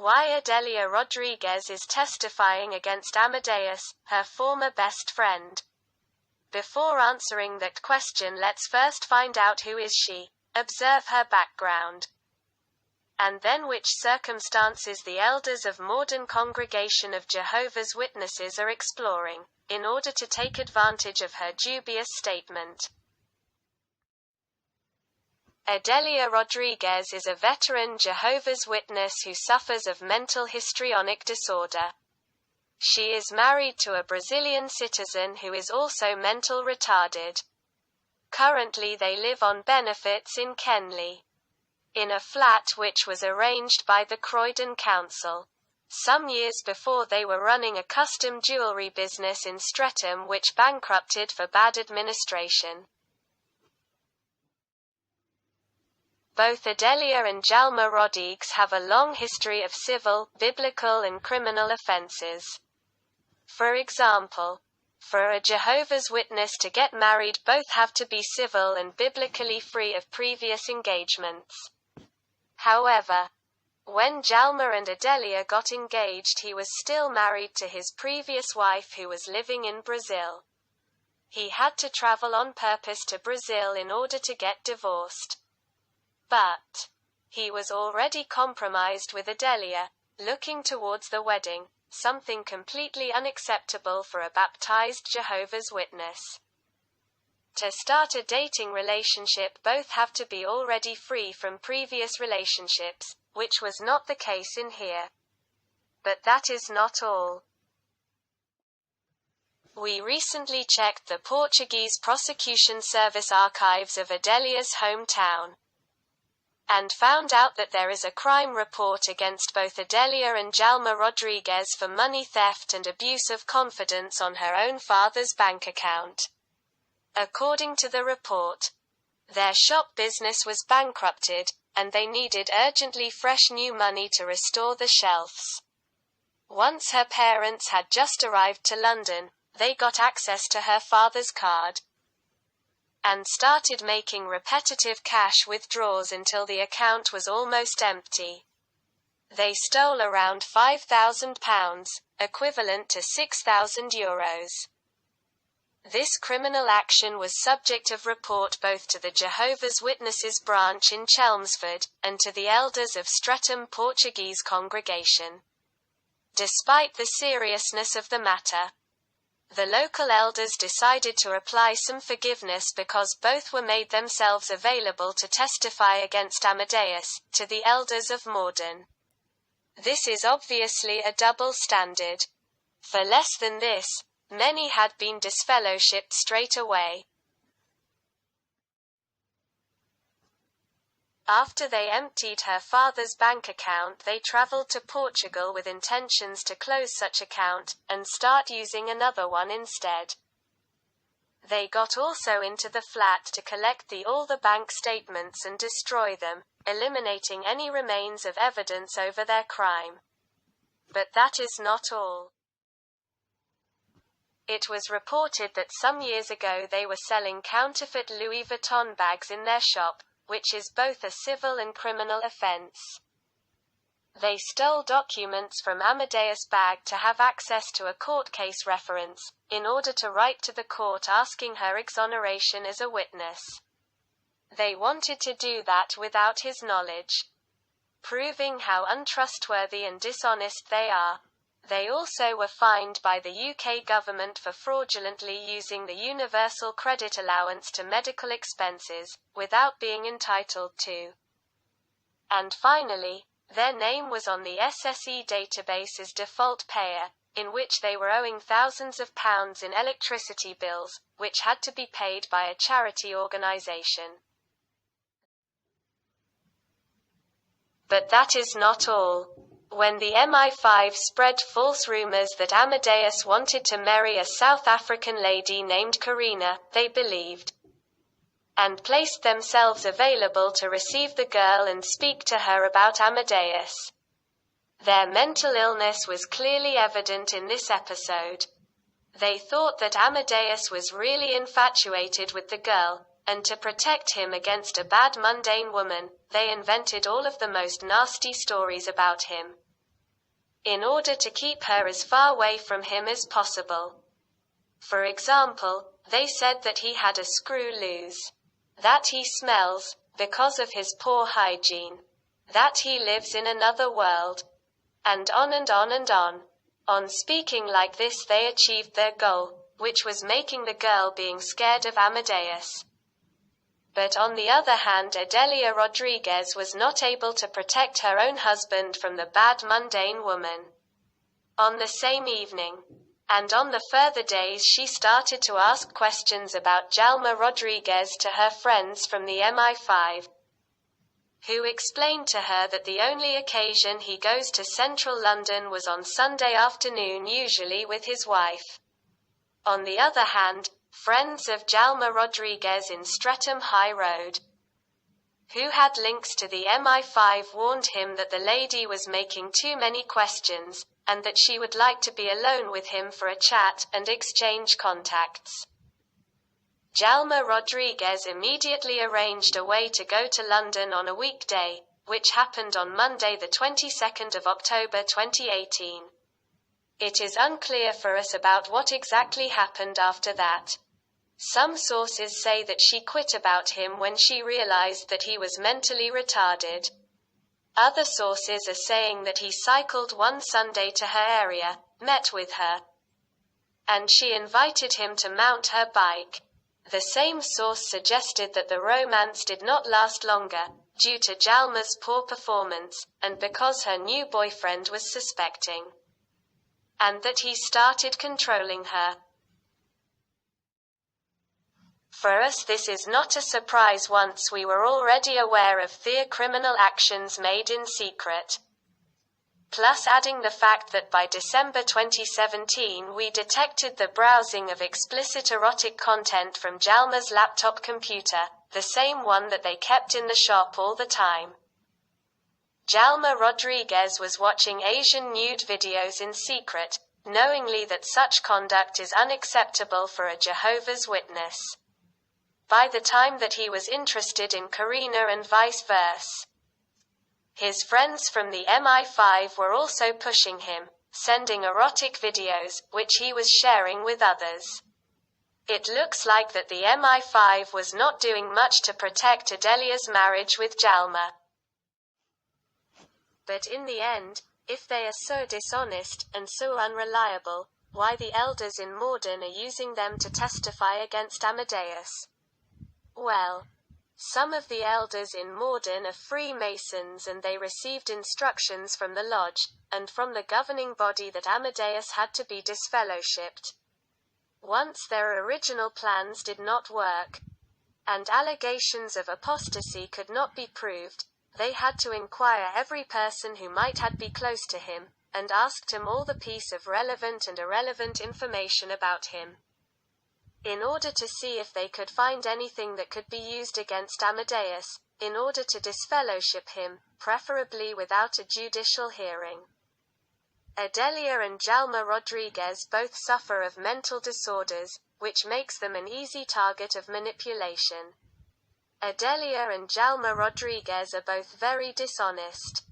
Why Adelia Rodrigues is testifying against Amadeus, her former best friend. Before answering that question, let's first find out who is she, observe her background, and then which circumstances the elders of Morden Congregation of Jehovah's Witnesses are exploring, in order to take advantage of her dubious statement. Adelia Rodrigues is a veteran Jehovah's Witness who suffers of mental histrionic disorder. She is married to a Brazilian citizen who is also mental retarded. Currently they live on benefits in Kenley, in a flat which was arranged by the Croydon Council. Some years before they were running a custom jewelry business in Streatham which bankrupted for bad administration. Both Adelia and Jalma Rodrigues have a long history of civil, biblical and criminal offences. For example, for a Jehovah's Witness to get married, both have to be civil and biblically free of previous engagements. However, when Jalma and Adelia got engaged, he was still married to his previous wife who was living in Brazil. He had to travel on purpose to Brazil in order to get divorced. But he was already compromised with Adelia, looking towards the wedding, something completely unacceptable for a baptized Jehovah's Witness. To start a dating relationship, both have to be already free from previous relationships, which was not the case in here. But that is not all. We recently checked the Portuguese Prosecution Service archives of Adelia's hometown, and found out that there is a crime report against both Adelia and Jalma Rodrigues for money theft and abuse of confidence on her own father's bank account. According to the report, their shop business was bankrupted, and they needed urgently fresh new money to restore the shelves. Once her parents had just arrived to London, they got access to her father's card and started making repetitive cash withdrawals until the account was almost empty. They stole around £5,000, equivalent to €6,000. This criminal action was subject of report both to the Jehovah's Witnesses branch in Chelmsford, and to the elders of Streatham Portuguese congregation. Despite the seriousness of the matter, the local elders decided to apply some forgiveness because both were made themselves available to testify against Amadeus, to the elders of Morden. This is obviously a double standard. For less than this, many had been disfellowshipped straight away. After they emptied her father's bank account, they traveled to Portugal with intentions to close such account, and start using another one instead. They got also into the flat to collect all the bank statements and destroy them, eliminating any remains of evidence over their crime. But that is not all. It was reported that some years ago they were selling counterfeit Louis Vuitton bags in their shop, which is both a civil and criminal offense. They stole documents from Amadeus' bag to have access to a court case reference, in order to write to the court asking her exoneration as a witness. They wanted to do that without his knowledge, proving how untrustworthy and dishonest they are. They also were fined by the UK government for fraudulently using the Universal Credit Allowance to medical expenses, without being entitled to. And finally, their name was on the SSE database as default payer, in which they were owing thousands of pounds in electricity bills, which had to be paid by a charity organisation. But that is not all. When the MI5 spread false rumors that Amadeus wanted to marry a South African lady named Karina, they believed, and placed themselves available to receive the girl and speak to her about Amadeus. Their mental illness was clearly evident in this episode. They thought that Amadeus was really infatuated with the girl, and to protect him against a bad mundane woman, they invented all of the most nasty stories about him. in order to keep her as far away from him as possible. For example, they said that he had a screw loose, that he smells, because of his poor hygiene, that he lives in another world, and on and on and on. On speaking like this they achieved their goal, which was making the girl being scared of Amadeus. But on the other hand, Adelia Rodrigues was not able to protect her own husband from the bad mundane woman. On the same evening, and on the further days, she started to ask questions about Jalma Rodrigues to her friends from the MI5, who explained to her that the only occasion he goes to central London was on Sunday afternoon, usually with his wife. On the other hand, friends of Jalma Rodrigues in Streatham High Road, who had links to the MI5, warned him that the lady was making too many questions, and that she would like to be alone with him for a chat and exchange contacts. Jalma Rodrigues immediately arranged a way to go to London on a weekday, which happened on Monday the 22nd of October 2018. It is unclear for us about what exactly happened after that. Some sources say that she quit about him when she realized that he was mentally retarded. Other sources are saying that he cycled one Sunday to her area, met with her, and she invited him to mount her bike. The same source suggested that the romance did not last longer, due to Jalma's poor performance, and because her new boyfriend was suspecting, and that he started controlling her. For us this is not a surprise once we were already aware of their criminal actions made in secret. Plus adding the fact that by December 2017 we detected the browsing of explicit erotic content from Jalma's laptop computer, the same one that they kept in the shop all the time. Jalma Rodrigues was watching Asian nude videos in secret, knowingly that such conduct is unacceptable for a Jehovah's Witness. By the time that he was interested in Karina and vice versa. His friends from the MI5 were also pushing him, sending erotic videos, which he was sharing with others. It looks like that the MI5 was not doing much to protect Adelia's marriage with Jalma. But in the end, if they are so dishonest, and so unreliable, why the elders in Morden are using them to testify against Amadeus? Well, some of the elders in Morden are Freemasons and they received instructions from the lodge, and from the governing body that Amadeus had to be disfellowshipped. Once their original plans did not work, and allegations of apostasy could not be proved, they had to inquire every person who might had be close to him, and asked him all the piece of relevant and irrelevant information about him, in order to see if they could find anything that could be used against Amadeus, in order to disfellowship him, preferably without a judicial hearing. Adelia and Jalma Rodrigues both suffer of mental disorders, which makes them an easy target of manipulation. Adelia and Jalma Rodrigues are both very dishonest,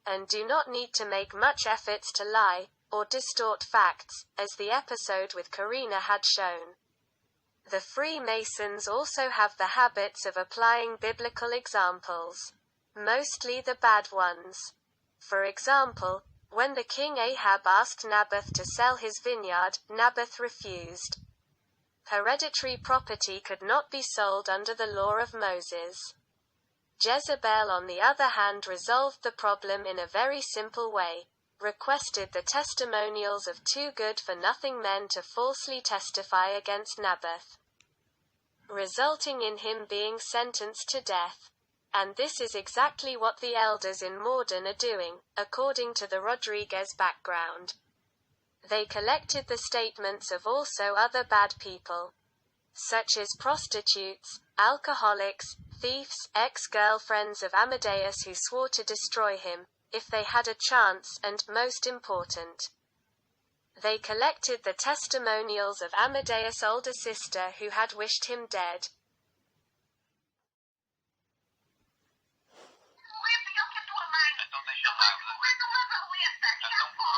and do not need to make much efforts to lie, or distort facts, as the episode with Karina had shown. The Freemasons also have the habits of applying biblical examples, mostly the bad ones. For example, when the king Ahab asked Naboth to sell his vineyard, Naboth refused. Hereditary property could not be sold under the law of Moses. Jezebel, on the other hand, resolved the problem in a very simple way, requested the testimonials of two good-for-nothing men to falsely testify against Naboth, resulting in him being sentenced to death. And this is exactly what the elders in Morden are doing, according to the Rodrigues background. They collected the statements of also other bad people, such as prostitutes, alcoholics, thieves, ex-girlfriends of Amadeus who swore to destroy him, if they had a chance, and, most important, they collected the testimonials of Amadeus' older sister who had wished him dead. Então deixa lá. Então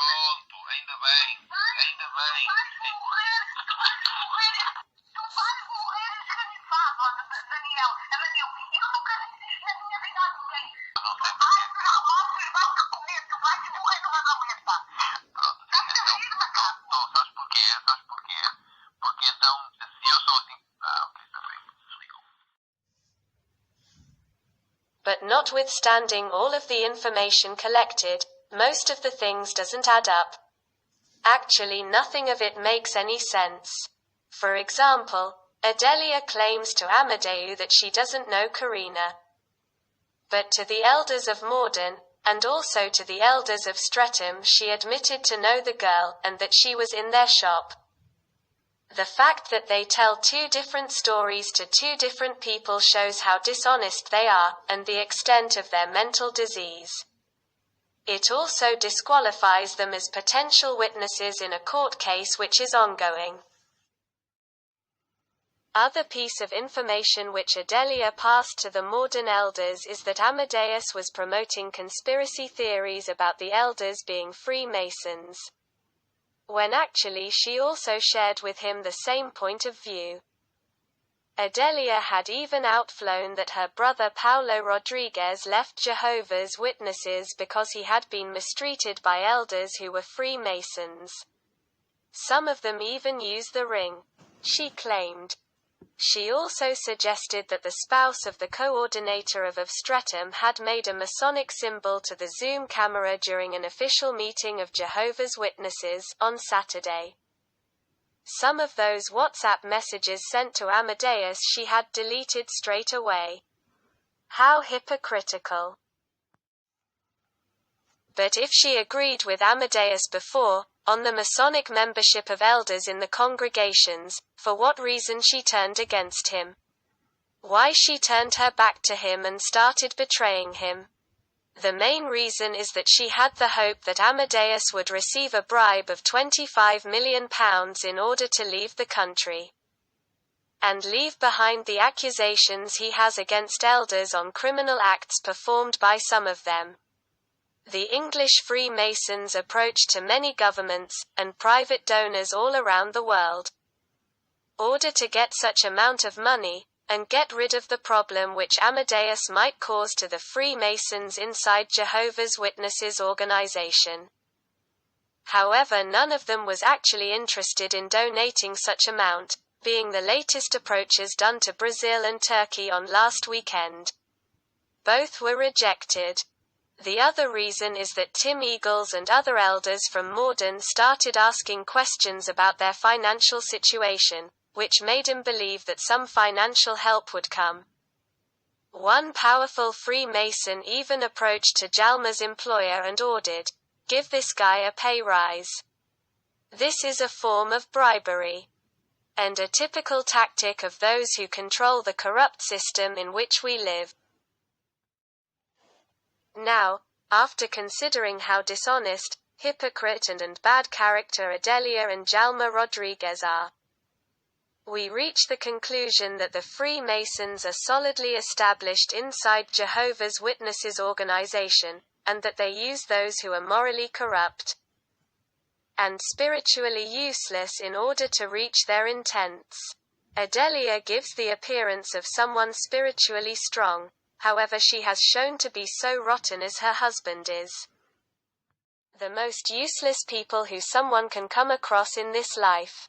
But notwithstanding all of the information collected, most of the things doesn't add up. Actually, nothing of it makes any sense. For example, Adelia claims to Amadeu that she doesn't know Karina. But to the elders of Morden, and also to the elders of Streatham, she admitted to know the girl, and that she was in their shop. The fact that they tell two different stories to two different people shows how dishonest they are, and the extent of their mental disease. It also disqualifies them as potential witnesses in a court case which is ongoing. Other piece of information which Adelia passed to the Morden elders is that Amadeus was promoting conspiracy theories about the elders being Freemasons, when actually she also shared with him the same point of view. Adelia had even outflown that her brother Paulo Rodrigues left Jehovah's Witnesses because he had been mistreated by elders who were Freemasons. Some of them even used the ring, she claimed. She also suggested that the spouse of the coordinator of Streatham had made a Masonic symbol to the Zoom camera during an official meeting of Jehovah's Witnesses on Saturday. Some of those WhatsApp messages sent to Amadeus she had deleted straight away. How hypocritical. But if she agreed with Amadeus before, on the Masonic membership of elders in the congregations, for what reason she turned against him? Why she turned her back to him and started betraying him? The main reason is that she had the hope that Amadeus would receive a bribe of £25 million in order to leave the country, and leave behind the accusations he has against elders on criminal acts performed by some of them. The English Freemasons approached to many governments, and private donors all around the world, order to get such amount of money, and get rid of the problem which Amadeus might cause to the Freemasons inside Jehovah's Witnesses organization. However, none of them was actually interested in donating such amount, being the latest approaches done to Brazil and Turkey on last weekend. Both were rejected. The other reason is that Tim Eagles and other elders from Morden started asking questions about their financial situation, which made him believe that some financial help would come. One powerful Freemason even approached to Jalma's employer and ordered, "Give this guy a pay rise." This is a form of bribery, and a typical tactic of those who control the corrupt system in which we live. Now, after considering how dishonest, hypocrite and bad character Adelia and Jalma Rodrigues are, we reach the conclusion that the Freemasons are solidly established inside Jehovah's Witnesses organization, and that they use those who are morally corrupt and spiritually useless in order to reach their intents. Adelia gives the appearance of someone spiritually strong. However, she has shown to be so rotten as her husband is. The most useless people who someone can come across in this life.